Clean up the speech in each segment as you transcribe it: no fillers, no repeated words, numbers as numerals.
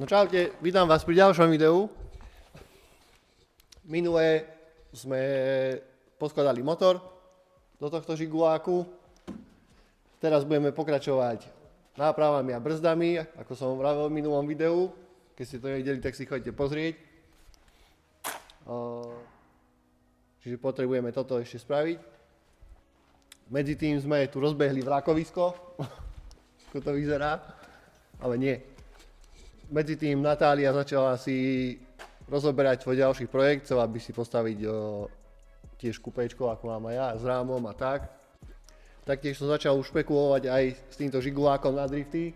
No čaute, vítam vás pri ďalšom videu. Minulé sme poskladali motor do tohto žiguláku. Teraz budeme pokračovať nápravami a brzdami, ako som vravel v minulom videu. Keď ste to nevideli, tak si chodite pozrieť. Čiže potrebujeme toto ešte spraviť. Medzi tým sme tu rozbehli vrakovisko. Ako to vyzerá, ale nie. Medzi tým Natália začala si rozoberať svoj ďalší projekt, chcela by si postaviť tiež kupečko, ako mám aj ja, s rámom a tak. Taktiež som začal už špekulovať aj s týmto žigulákom na drifty.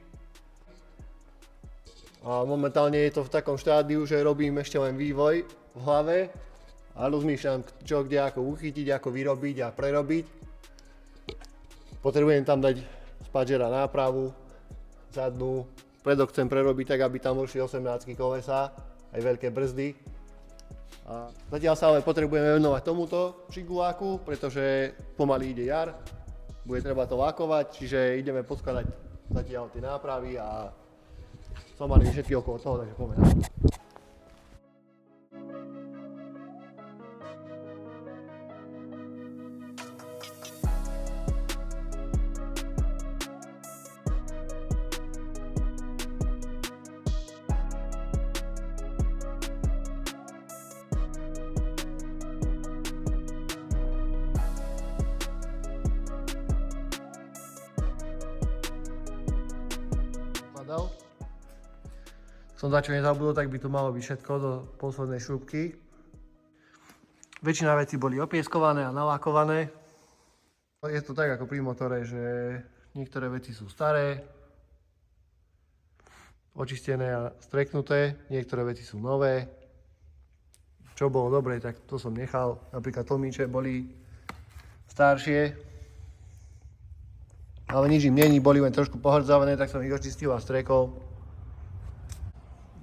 A momentálne je to v takom štádiu, že robím ešte len vývoj v hlave a rozmýšľam, čo kde ako uchytiť, ako vyrobiť a prerobiť. Potrebujem tam dať spadžera nápravu, zadnú. Predok chcem prerobiť tak, aby tam vošli 18 kolesa, aj veľké brzdy. A zatiaľ sa ale potrebujeme venovať tomuto žiguláku, pretože pomaly ide jar. Bude treba to lakovať, čiže ideme poskladať zatiaľ tie nápravy a somarím všetky okolo toho, takže poďme na to. Som začal nezabudol, tak by to malo byť všetko do poslednej šrúbky. Väčšina vecí boli opieskované a nalakované. Je to tak ako pri motore, že niektoré veci sú staré, očistené a streknuté, niektoré veci sú nové. Čo bolo dobre, tak to som nechal. Napríklad tlmiče boli staršie, ale nič im není, boli len trošku pohrdzavené, tak som ich očistil a strekol.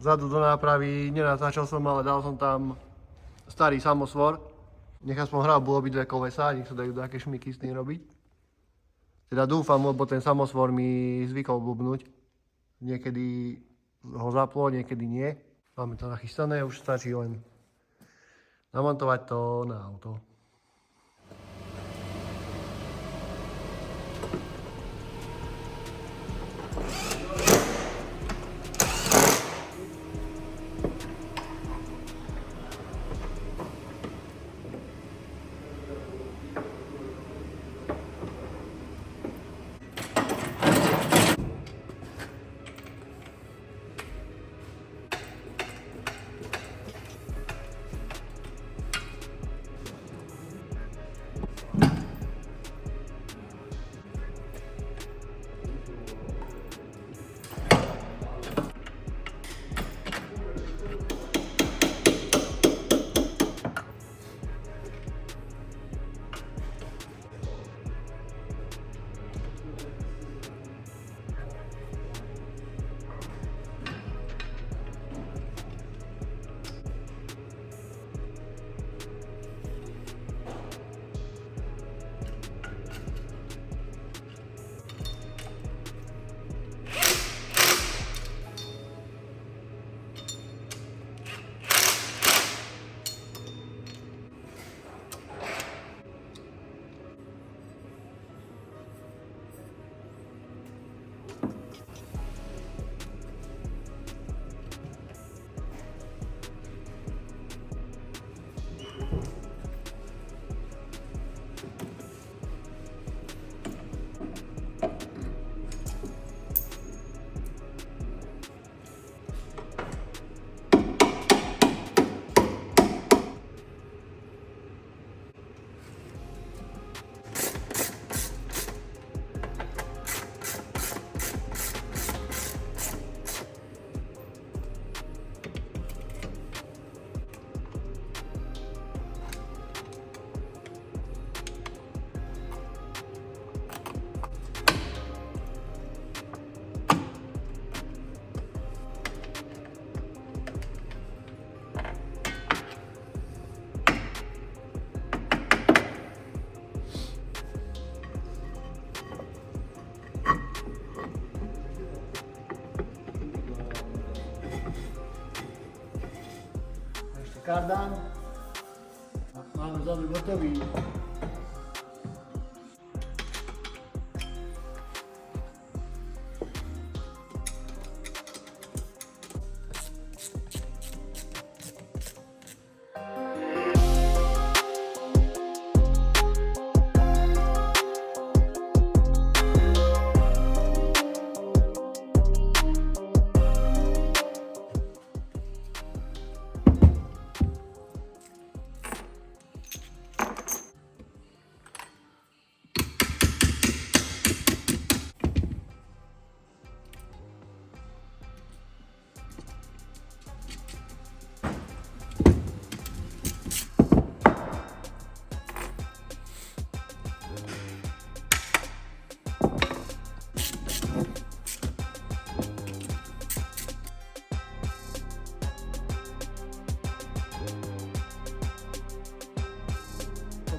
Vzadu do nápravy nenatáčal som, ale dal som tam starý samosvor. Nech aspoň hrabu obidve kolesá, nech sa dajú také šmiky s tým robiť. Teda dúfam, lebo ten samosvor mi zvykol blbnúť. Niekedy ho zaplo, niekedy nie. Máme to nachystané, už stačí len namontovať to na auto. kardan. Máme vzadu gotový.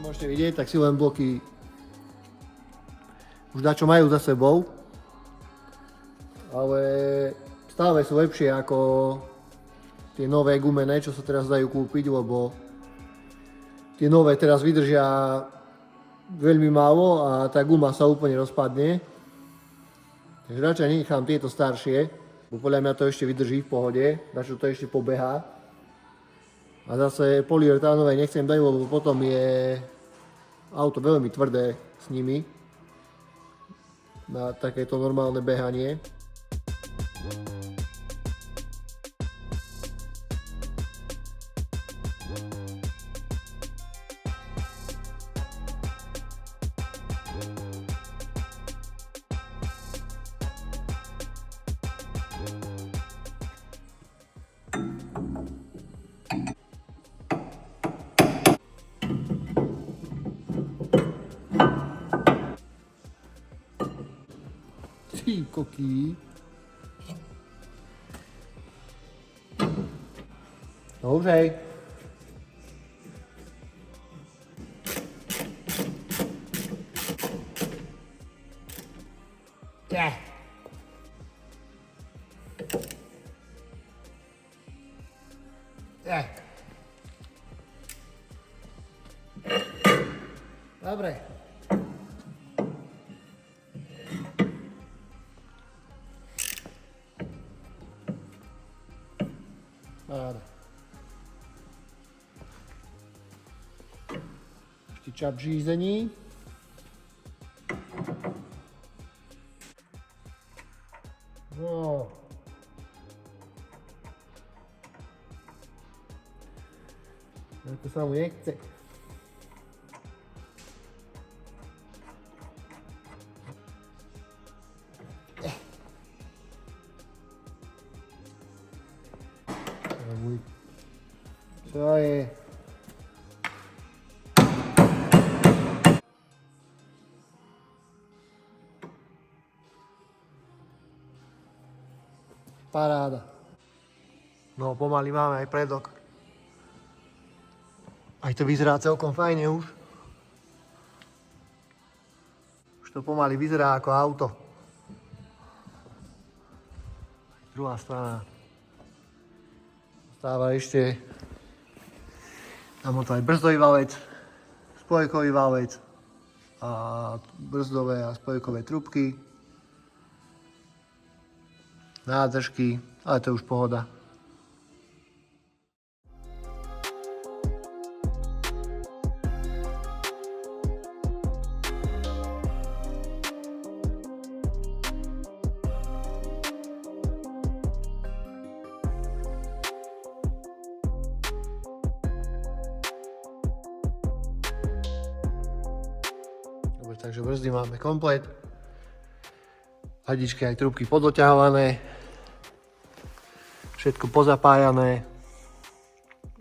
Môžete vidieť, tak silové bloky už dačo majú za sebou, ale stále sú lepšie ako tie nové gumené, čo sa teraz dajú kúpiť, lebo tie nové teraz vydržia veľmi málo a tá guma sa úplne rozpadne. Takže radšej nechám tieto staršie, bo podľa mňa to ešte vydrží v pohode, dačo to ešte pobehá. A zase polyuretánové nechcem dať, lebo potom je auto veľmi tvrdé s nimi na takéto normálne behanie. Ty koký. No už hej. Dobre. Paráda. Ešte čap žízení. No. To sa mu nechce. To je... Paráda. No pomaly máme aj predok. Aj to vyzerá celkom fajne už. Už to pomaly vyzerá ako auto. Druhá strana. Stáva ešte tam to aj brzdový valec, spojkový valec a brzdové a spojkové trubky, nádržky, ale to je už pohoda. Takže brzdy máme komplet, hadičky aj trúbky podoťahované, všetko pozapájané,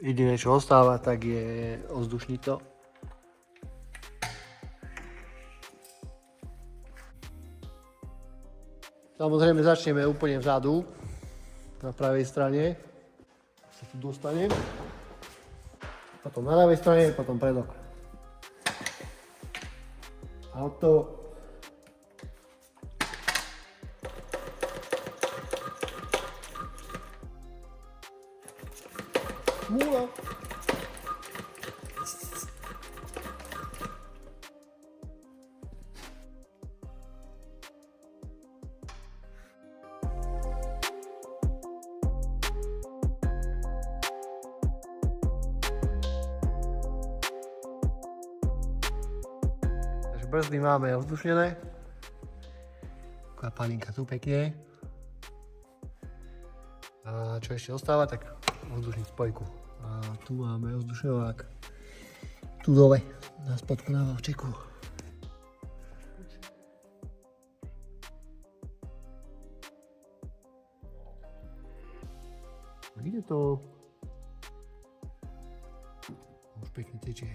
jediné čo ostáva tak je ovzdušnica. Samozrejme začneme úplne vzadu, na pravej strane, sa tu dostanem, potom na ľavej strane, potom predok. Auto. smúla. Takže brzdy máme ovzdušnené. Taková paninka tu pekne. A čo ešte ostáva, tak ovzdušniť spojku. A tu máme ovzdušňovák. Tu dole, na spodku na valčeku. Ide to. Už pekne tečie.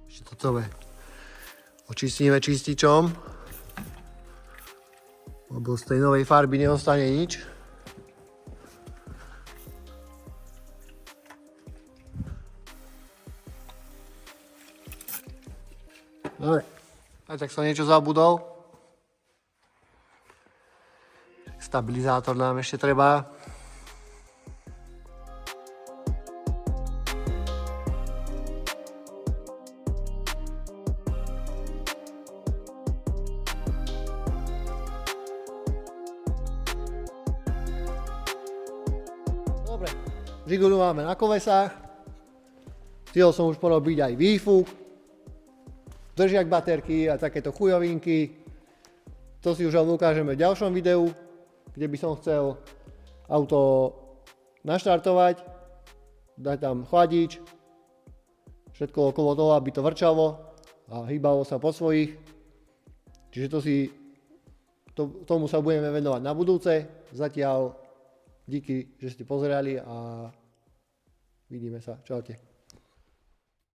Ešte to celé očistíme čističom, lebo z tej novej farby neostane nič. Dobre, aj tak som niečo zabudol. Stabilizátor nám ešte treba. Dobre, žigulu máme na kolesách. Chcel som už porobiť aj výfuk, držiak baterky a takéto chujovinky. To si už len ukážeme v ďalšom videu, kde by som chcel auto naštartovať, dať tam chladič, všetko okolo toho, aby to vrčalo a hýbalo sa po svojich. Čiže tomu sa budeme venovať na budúce. Zatiaľ díky, že ste pozerali a vidíme sa. Čaute.